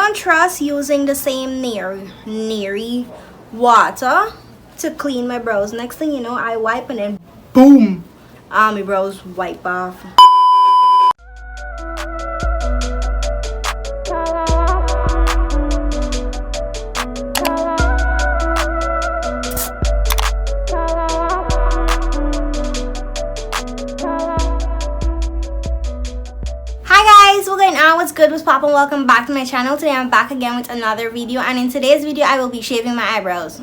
don't trust using the same Nair water to clean my brows. Next thing you know, I wipe and then boom, my brows wipe off. What's good, what's poppin'? Welcome back to my channel. Today I'm back again with another video, and in today's video I will be shaving my eyebrows.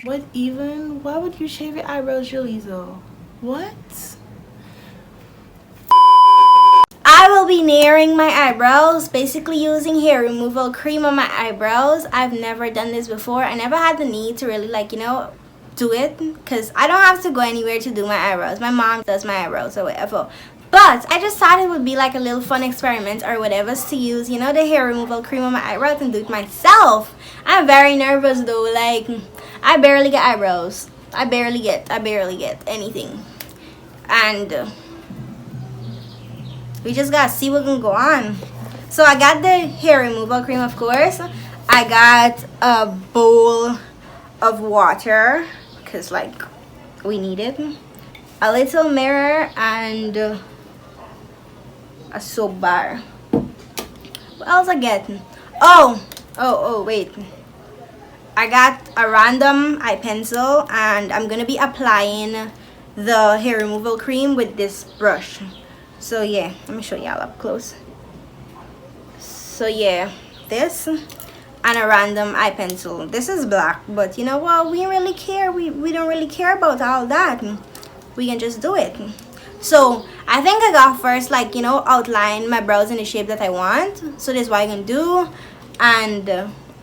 What even? Why would you shave your eyebrows, Joleezah? What? I will be nairing my eyebrows, basically using hair removal cream on my eyebrows. I've never done this before. I never had the need to really do it because I don't have to go anywhere to do my eyebrows. My mom does my eyebrows or whatever. But I just thought it would be like a little fun experiment or whatever to use, the hair removal cream on my eyebrows and do it myself. I'm very nervous though. Like, I barely get eyebrows. I barely get anything. And we just gotta see what can go on. So I got the hair removal cream, of course. I got a bowl of water because we need it. A little mirror and a soap bar. What else I get? Oh wait, I got a random eye pencil and I'm gonna be applying the hair removal cream with this brush. So yeah, let me show y'all up close. So yeah, this and a random eye pencil. This is black, but you know what, we don't really care. We don't really care about all that. We can just do it. So I think I got first outline my brows in the shape that I want. So this is what I'm gonna do, and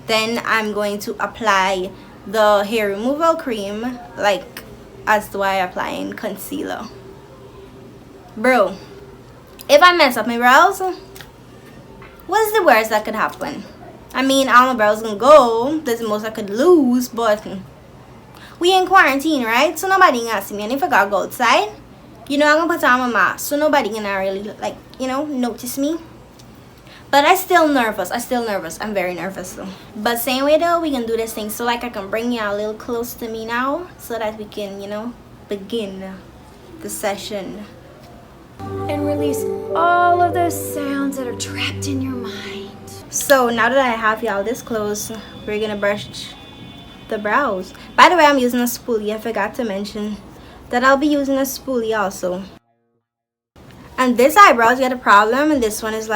then I'm going to apply the hair removal cream as the way I applying concealer. Bro, if I mess up my brows, what's the worst that could happen? I mean, all my brows gonna go. That's the most I could lose, but we in quarantine, right? So nobody gonna see me, and if I gotta go outside, I'm gonna put on my mask, so nobody gonna really notice me. But I'm still nervous. I'm very nervous though. But same way though, we can do this thing so I can bring you a little close to me now, so that we can begin the session and release all of those sounds that are trapped in your mind. So now that I have y'all this close, we're gonna brush the brows. By the way, I'm using a spoolie. I forgot to mention that I'll be using a spoolie also. And this eyebrow's got a problem, and this one is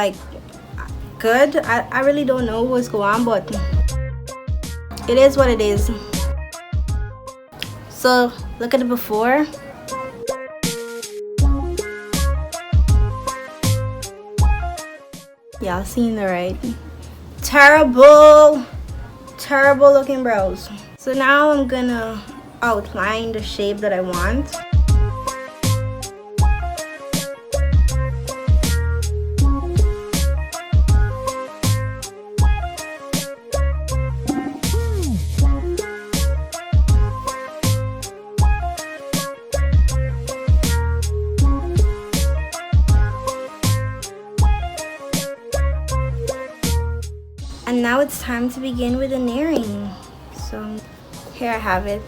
good. I really don't know what's going on, but it is what it is. So look at it before. Y'all seen the right? Terrible looking brows. So now I'm gonna outline the shape that I want. And now it's time to begin with the nairing. So here I have it.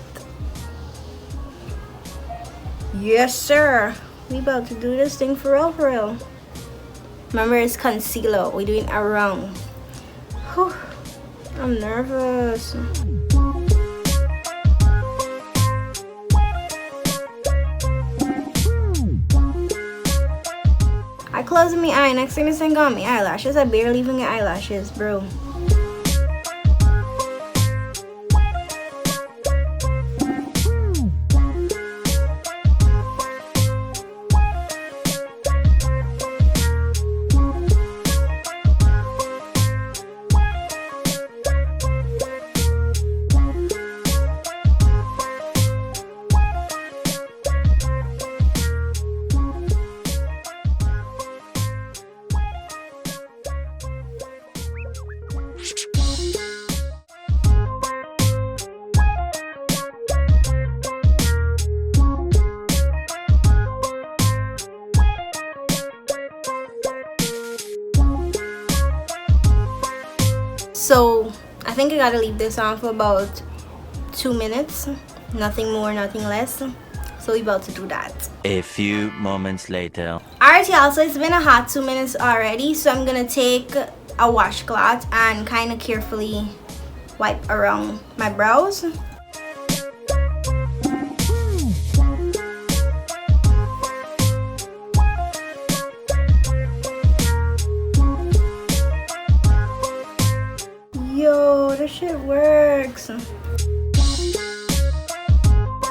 Yes sir, we about to do this thing for real. Remember, it's concealer. We're doing around. Whew, I'm nervous. I closed my eye. Next thing this thing got me eyelashes. I barely even get eyelashes, bro. So I think I gotta leave this on for about 2 minutes, nothing more, nothing less. So we about to do that. A few moments later. Alright y'all, so it's been a hot 2 minutes already, so I'm gonna take a washcloth and kind of carefully wipe around my brows. Yo, this shit works.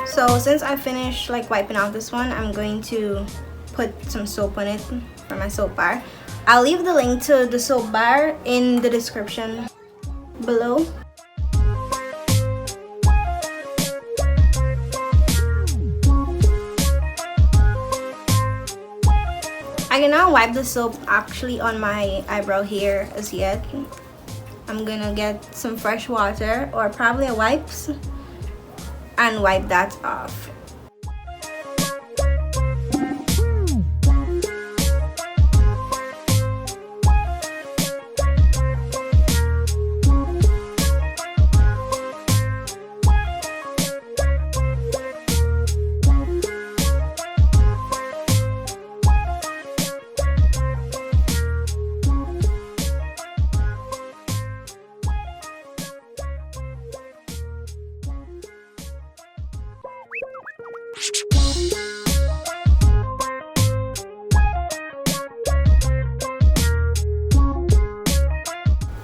So since I finished like wiping out this one, I'm going to put some soap on it for my soap bar. I'll leave the link to the soap bar in the description below. I cannot wipe the soap actually on my eyebrow hair as yet. I'm gonna get some fresh water or probably a wipes and wipe that off.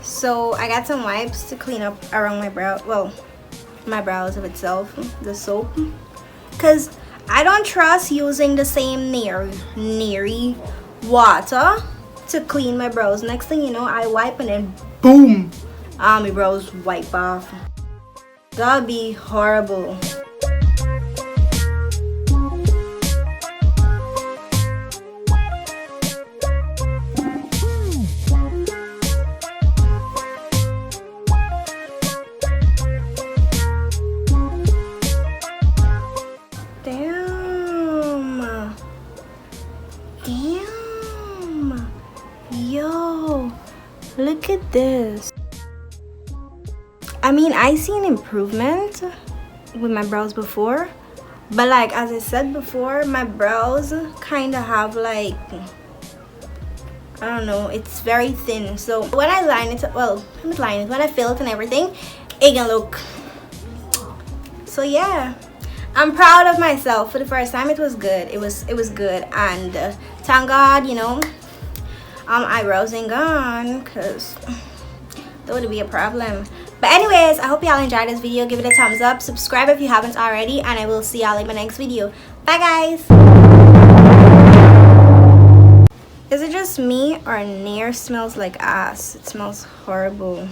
So I got some wipes to clean up around my brow, well, my brows of itself, the soap, because I don't trust using the same Nair water to clean my brows. Next thing you know, I wipe and then boom, my brows wipe off. That'd be horrible. Damn. Yo, look at this. I mean, I seen improvement with my brows before, but like as I said before, my brows kind of have like, I don't know, it's very thin. So when I line it, well, not line it, when I fill it and everything, it can look. So yeah, I'm proud of myself. For the first time, it was good. It was good, and thank God, you know, eyebrows ain't gone, cause that would be a problem. But anyways, I hope y'all enjoyed this video. Give it a thumbs up, subscribe if you haven't already, and I will see y'all in my next video. Bye guys. Is it just me or Nair smells like ass? It smells horrible.